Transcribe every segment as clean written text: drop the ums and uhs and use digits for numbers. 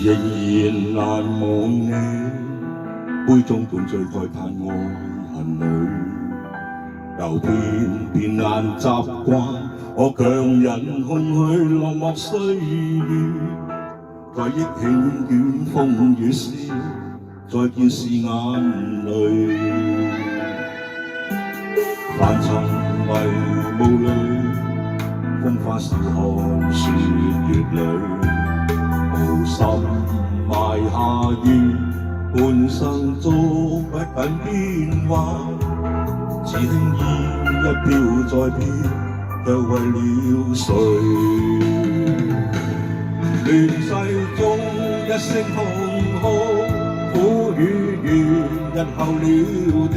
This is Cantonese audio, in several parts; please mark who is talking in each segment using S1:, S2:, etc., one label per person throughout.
S1: 仍然難忘你，杯中灌醉慨嘆愛恨侶，又偏偏難習慣，我強忍空虛落寞歲月，在憶起遠風雨笑，再見是眼淚。凡塵迷霧裏，風花是看雪月裏，無心埋下於半生捉不緊變幻，只輕依一飄再飄，卻為了誰？亂世中一聲痛哭，苦與怨日後了斷，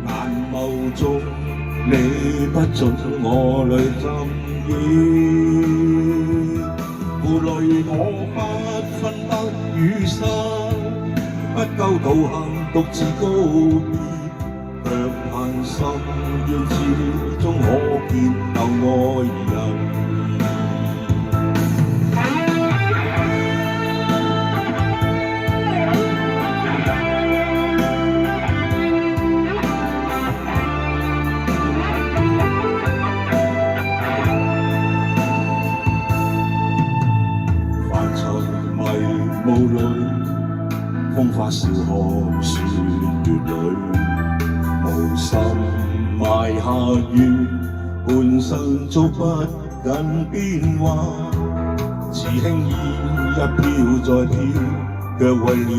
S1: 眼眸中你不准我淚浸染，負累我不分得與失，不夠道行獨自告別，卻盼心願始終可見舊愛人。霧裏，風花笑看雪月裏，無心埋下於半生捉不緊變幻，似輕煙一飄再飄，卻為了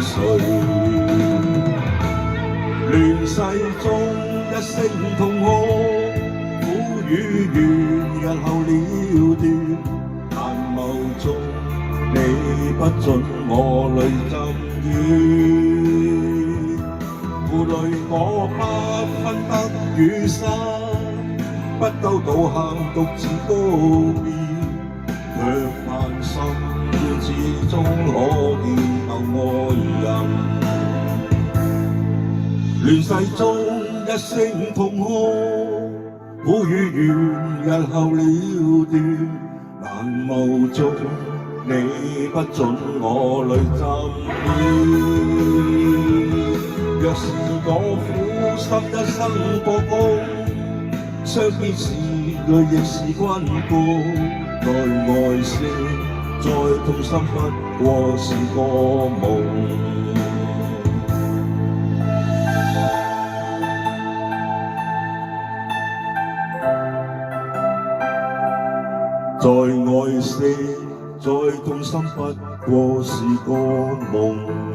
S1: 誰？亂世中一聲痛哭，苦與怨日後了斷，眼眸中你不准我淚浸染，負累我不分得與失，不夠道行獨自告別，卻盼心願始終可見舊愛人。亂世中一聲痛哭，苦與怨日後了斷，眼眸中你不准我淚浸染，若是我苦心一生過功，相見時淚亦是關顧，再愛惜再痛心不過是個夢。再愛惜再痛心不過是個夢。